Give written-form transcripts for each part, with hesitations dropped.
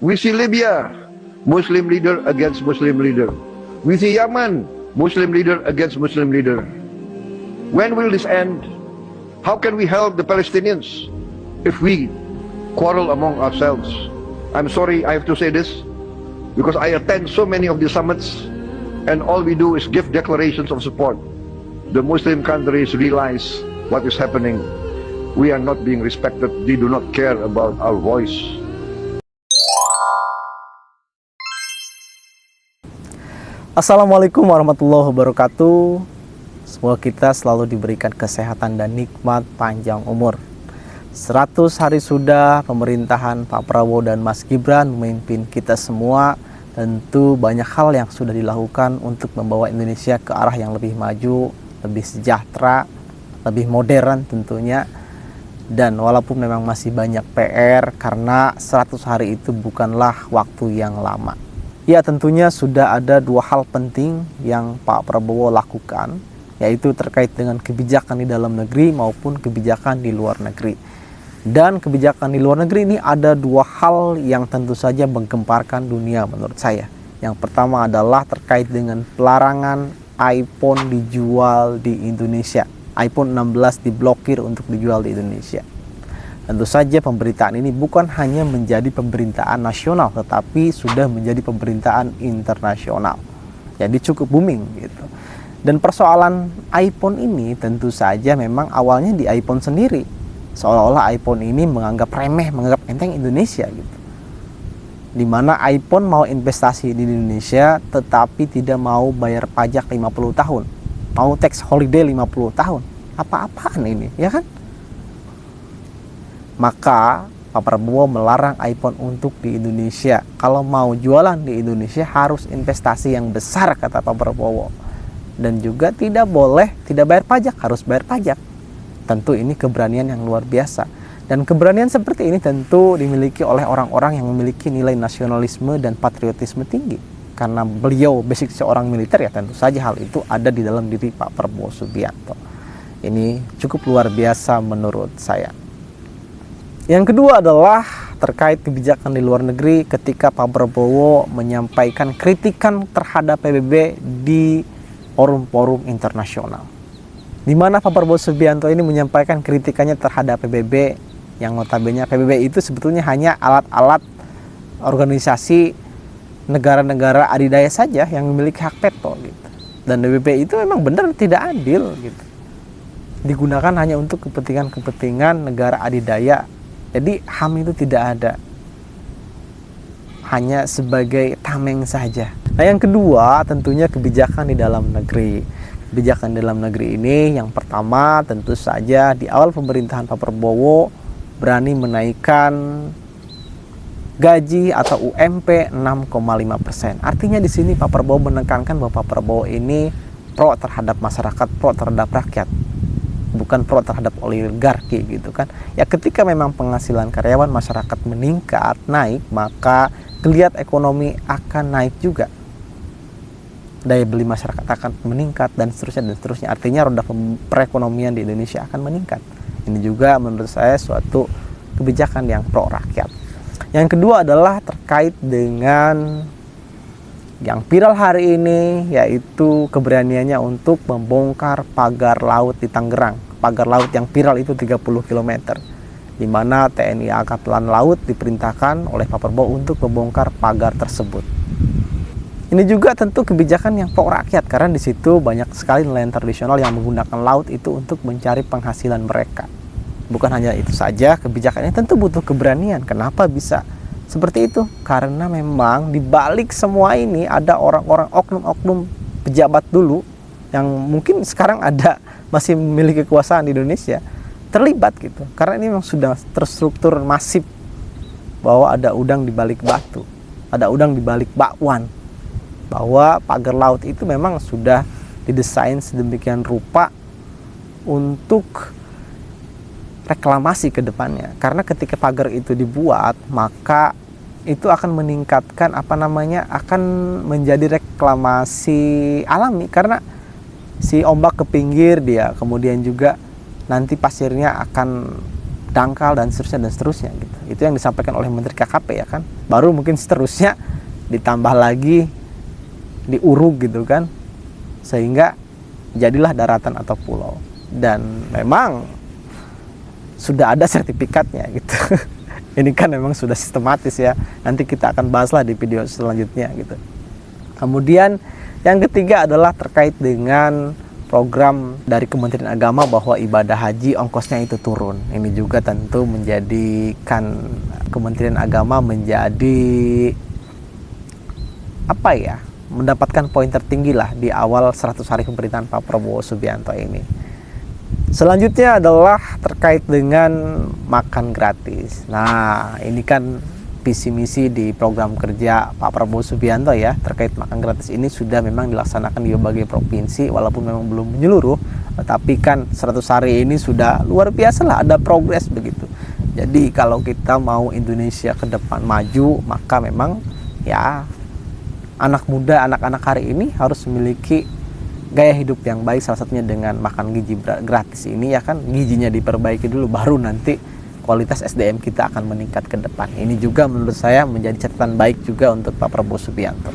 We see Libya, Muslim leader against Muslim leader. We see Yemen, Muslim leader against Muslim leader. When will this end? How can we help the Palestinians if we quarrel among ourselves? I'm sorry I have to say this, because I attend so many of the summits and all we do is give declarations of support. The Muslim countries realize what is happening. We are not being respected. They do not care about our voice. Assalamualaikum warahmatullahi wabarakatuh. Semoga kita selalu diberikan kesehatan dan nikmat panjang umur. 100 hari sudah pemerintahan Pak Prabowo dan Mas Gibran memimpin kita semua. Tentu banyak hal yang sudah dilakukan untuk membawa Indonesia ke arah yang lebih maju, lebih sejahtera, lebih modern tentunya. Dan walaupun memang masih banyak PR, karena 100 hari itu bukanlah waktu yang lama. Ya, tentunya sudah ada dua hal penting yang Pak Prabowo lakukan, yaitu terkait dengan kebijakan di dalam negeri maupun kebijakan di luar negeri. Dan kebijakan di luar negeri ini ada dua hal yang tentu saja menggemparkan dunia menurut saya. Yang pertama adalah terkait dengan pelarangan iPhone dijual di Indonesia. iPhone 16 diblokir untuk dijual di Indonesia. Tentu saja pemberitaan ini bukan hanya menjadi pemberitaan nasional, tetapi sudah menjadi pemberitaan internasional. Jadi cukup booming gitu. Dan persoalan iPhone ini tentu saja memang awalnya di iPhone sendiri. Seolah-olah iPhone ini menganggap remeh, menganggap enteng Indonesia gitu. Dimana iPhone mau investasi di Indonesia tetapi tidak mau bayar pajak 50 tahun. Mau tax holiday 50 tahun. Apa-apaan ini, ya kan? Maka Pak Prabowo melarang iPhone untuk di Indonesia. Kalau mau jualan di Indonesia harus investasi yang besar, kata Pak Prabowo. Dan juga tidak boleh tidak bayar pajak, harus bayar pajak. Tentu ini keberanian yang luar biasa. Dan keberanian seperti ini tentu dimiliki oleh orang-orang yang memiliki nilai nasionalisme dan patriotisme tinggi. Karena beliau basic seorang militer, ya tentu saja hal itu ada di dalam diri Pak Prabowo Subianto. Ini cukup luar biasa menurut saya. Yang kedua adalah terkait kebijakan di luar negeri ketika Pak Prabowo menyampaikan kritikan terhadap PBB di forum-forum internasional. Di mana Pak Prabowo Subianto ini menyampaikan kritikannya terhadap PBB, yang notabene PBB itu sebetulnya hanya alat-alat organisasi negara-negara adidaya saja yang memiliki hak veto gitu. Dan PBB itu memang benar tidak adil gitu. Digunakan hanya untuk kepentingan-kepentingan negara adidaya. Jadi HAM itu tidak ada, hanya sebagai tameng saja. Nah, yang kedua tentunya kebijakan di dalam negeri. Kebijakan di dalam negeri ini yang pertama tentu saja di awal pemerintahan Pak Prabowo berani menaikkan gaji atau UMP 6,5%. Artinya di sini Pak Prabowo menekankan bahwa Pak Prabowo ini pro terhadap masyarakat, pro terhadap rakyat. Bukan pro terhadap oligarki gitu kan. Ya ketika memang penghasilan karyawan masyarakat meningkat, naik, maka geliat ekonomi akan naik juga. Daya beli masyarakat akan meningkat dan seterusnya dan seterusnya. Artinya roda perekonomian di Indonesia akan meningkat. Ini juga menurut saya suatu kebijakan yang pro rakyat. Yang kedua adalah terkait dengan yang viral hari ini, yaitu keberaniannya untuk membongkar pagar laut di Tangerang. Pagar laut yang viral itu 30 km, di mana TNI Angkatan Laut diperintahkan oleh Pak Prabowo untuk membongkar pagar tersebut. Ini juga tentu kebijakan yang pro rakyat, karena di situ banyak sekali nelayan tradisional yang menggunakan laut itu untuk mencari penghasilan mereka. Bukan hanya itu saja, kebijakannya tentu butuh keberanian. Kenapa bisa seperti itu? Karena memang di balik semua ini ada orang-orang oknum-oknum pejabat dulu yang mungkin sekarang masih memiliki kekuasaan di Indonesia terlibat gitu. Karena ini memang sudah terstruktur masif bahwa ada udang di balik batu, ada udang di balik bakwan. Bahwa pagar laut itu memang sudah didesain sedemikian rupa untuk reklamasi ke depannya. Karena ketika pagar itu dibuat, maka itu akan meningkatkan akan menjadi reklamasi alami, karena si ombak ke pinggir dia, kemudian juga nanti pasirnya akan dangkal dan seterusnya gitu. Itu yang disampaikan oleh Menteri KKP ya kan. Baru mungkin seterusnya ditambah lagi diuruk gitu kan, sehingga jadilah daratan atau pulau. Dan memang sudah ada sertifikatnya gitu. Ini kan memang sudah sistematis ya. Nanti kita akan bahaslah di video selanjutnya gitu. Kemudian yang ketiga adalah terkait dengan program dari Kementerian Agama bahwa ibadah haji ongkosnya itu turun. Ini juga tentu menjadikan Kementerian Agama menjadi apa ya, mendapatkan poin tertinggi lah di awal 100 hari pemerintahan Pak Prabowo Subianto ini. Selanjutnya adalah terkait dengan makan gratis. Nah, ini kan visi misi di program kerja Pak Prabowo Subianto ya, terkait makan gratis ini sudah memang dilaksanakan di berbagai provinsi, walaupun memang belum menyeluruh, tetapi kan 100 hari ini sudah luar biasa lah, ada progres begitu. Jadi kalau kita mau Indonesia ke depan maju, maka memang ya anak muda, anak-anak hari ini harus memiliki gaya hidup yang baik, salah satunya dengan makan gizi gratis ini ya kan. Gizinya diperbaiki dulu, baru nanti kualitas SDM kita akan meningkat ke depan. Ini juga menurut saya menjadi catatan baik juga untuk Pak Prabowo Subianto.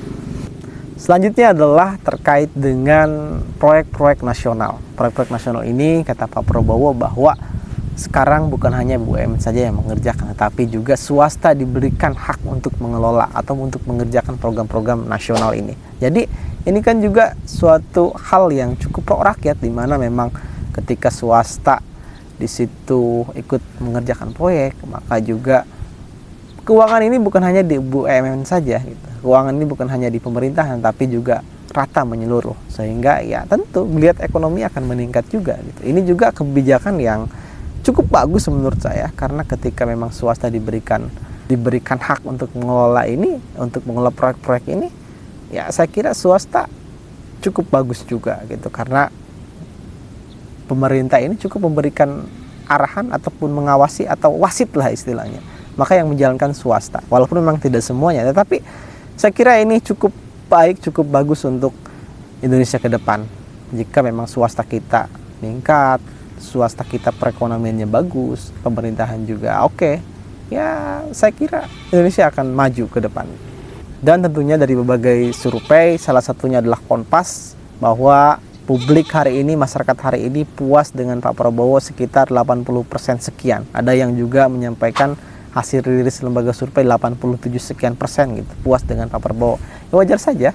Selanjutnya adalah terkait dengan proyek-proyek nasional. Proyek-proyek nasional ini kata Pak Prabowo bahwa sekarang bukan hanya BUMN saja yang mengerjakan, tetapi juga swasta diberikan hak untuk mengelola atau untuk mengerjakan program-program nasional ini. Jadi ini kan juga suatu hal yang cukup pro rakyat, di mana memang ketika swasta di situ ikut mengerjakan proyek, maka juga keuangan ini bukan hanya di BUMN saja gitu. Keuangan ini bukan hanya di pemerintahan, tapi juga rata menyeluruh, sehingga ya tentu melihat ekonomi akan meningkat juga gitu. Ini juga kebijakan yang cukup bagus menurut saya, karena ketika memang swasta diberikan hak untuk mengelola ini, untuk mengelola proyek-proyek ini, ya saya kira swasta cukup bagus juga gitu, karena pemerintah ini cukup memberikan arahan ataupun mengawasi atau wasit lah istilahnya. Maka yang menjalankan swasta, walaupun memang tidak semuanya, tetapi saya kira ini cukup baik, cukup bagus untuk Indonesia ke depan. Jika memang swasta kita meningkat, swasta kita perekonomiannya bagus, pemerintahan juga oke, ya saya kira Indonesia akan maju ke depan. Dan tentunya dari berbagai survei, salah satunya adalah Kompas, bahwa publik hari ini, masyarakat hari ini puas dengan Pak Prabowo sekitar 80% sekian. Ada yang juga menyampaikan hasil rilis lembaga survei 87 sekian persen gitu, puas dengan Pak Prabowo. Ya wajar saja,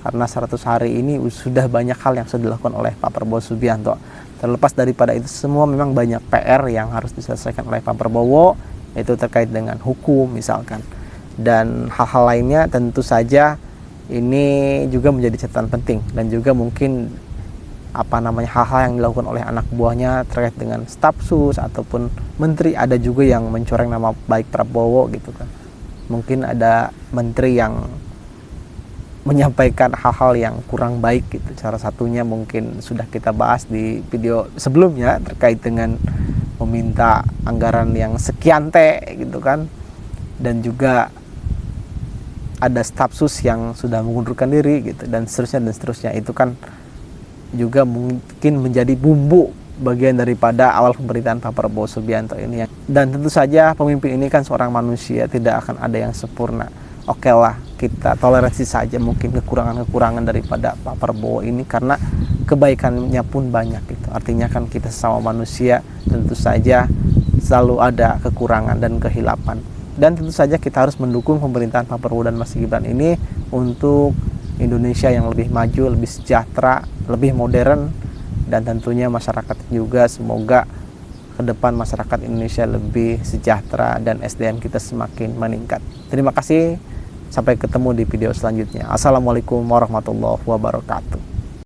karena 100 hari ini sudah banyak hal yang sudah dilakukan oleh Pak Prabowo Subianto. Terlepas daripada itu semua, memang banyak PR yang harus diselesaikan oleh Pak Prabowo, yaitu terkait dengan hukum misalkan. Dan hal-hal lainnya tentu saja ini juga menjadi catatan penting, dan juga mungkin hal-hal yang dilakukan oleh anak buahnya terkait dengan staf sus ataupun menteri. Ada juga yang mencoreng nama baik Prabowo gitu kan. Mungkin ada menteri yang menyampaikan hal-hal yang kurang baik gitu. Salah satunya mungkin sudah kita bahas di video sebelumnya terkait dengan meminta anggaran yang sekian gitu kan. Dan juga ada staf sus yang sudah mengundurkan diri gitu, dan seterusnya. Itu kan juga mungkin menjadi bumbu bagian daripada awal pemerintahan Pak Prabowo Subianto ini. Dan tentu saja pemimpin ini kan seorang manusia, tidak akan ada yang sempurna. Oke lah, kita toleransi saja mungkin kekurangan-kekurangan daripada Pak Prabowo ini, karena kebaikannya pun banyak gitu. Artinya kan kita sesama manusia, tentu saja selalu ada kekurangan dan kehilapan. Dan tentu saja kita harus mendukung pemerintahan Pak Prabowo dan Mas Gibran ini untuk Indonesia yang lebih maju, lebih sejahtera, lebih modern, dan tentunya masyarakat juga semoga ke depan masyarakat Indonesia lebih sejahtera dan SDM kita semakin meningkat. Terima kasih, sampai ketemu di video selanjutnya. Assalamualaikum warahmatullahi wabarakatuh.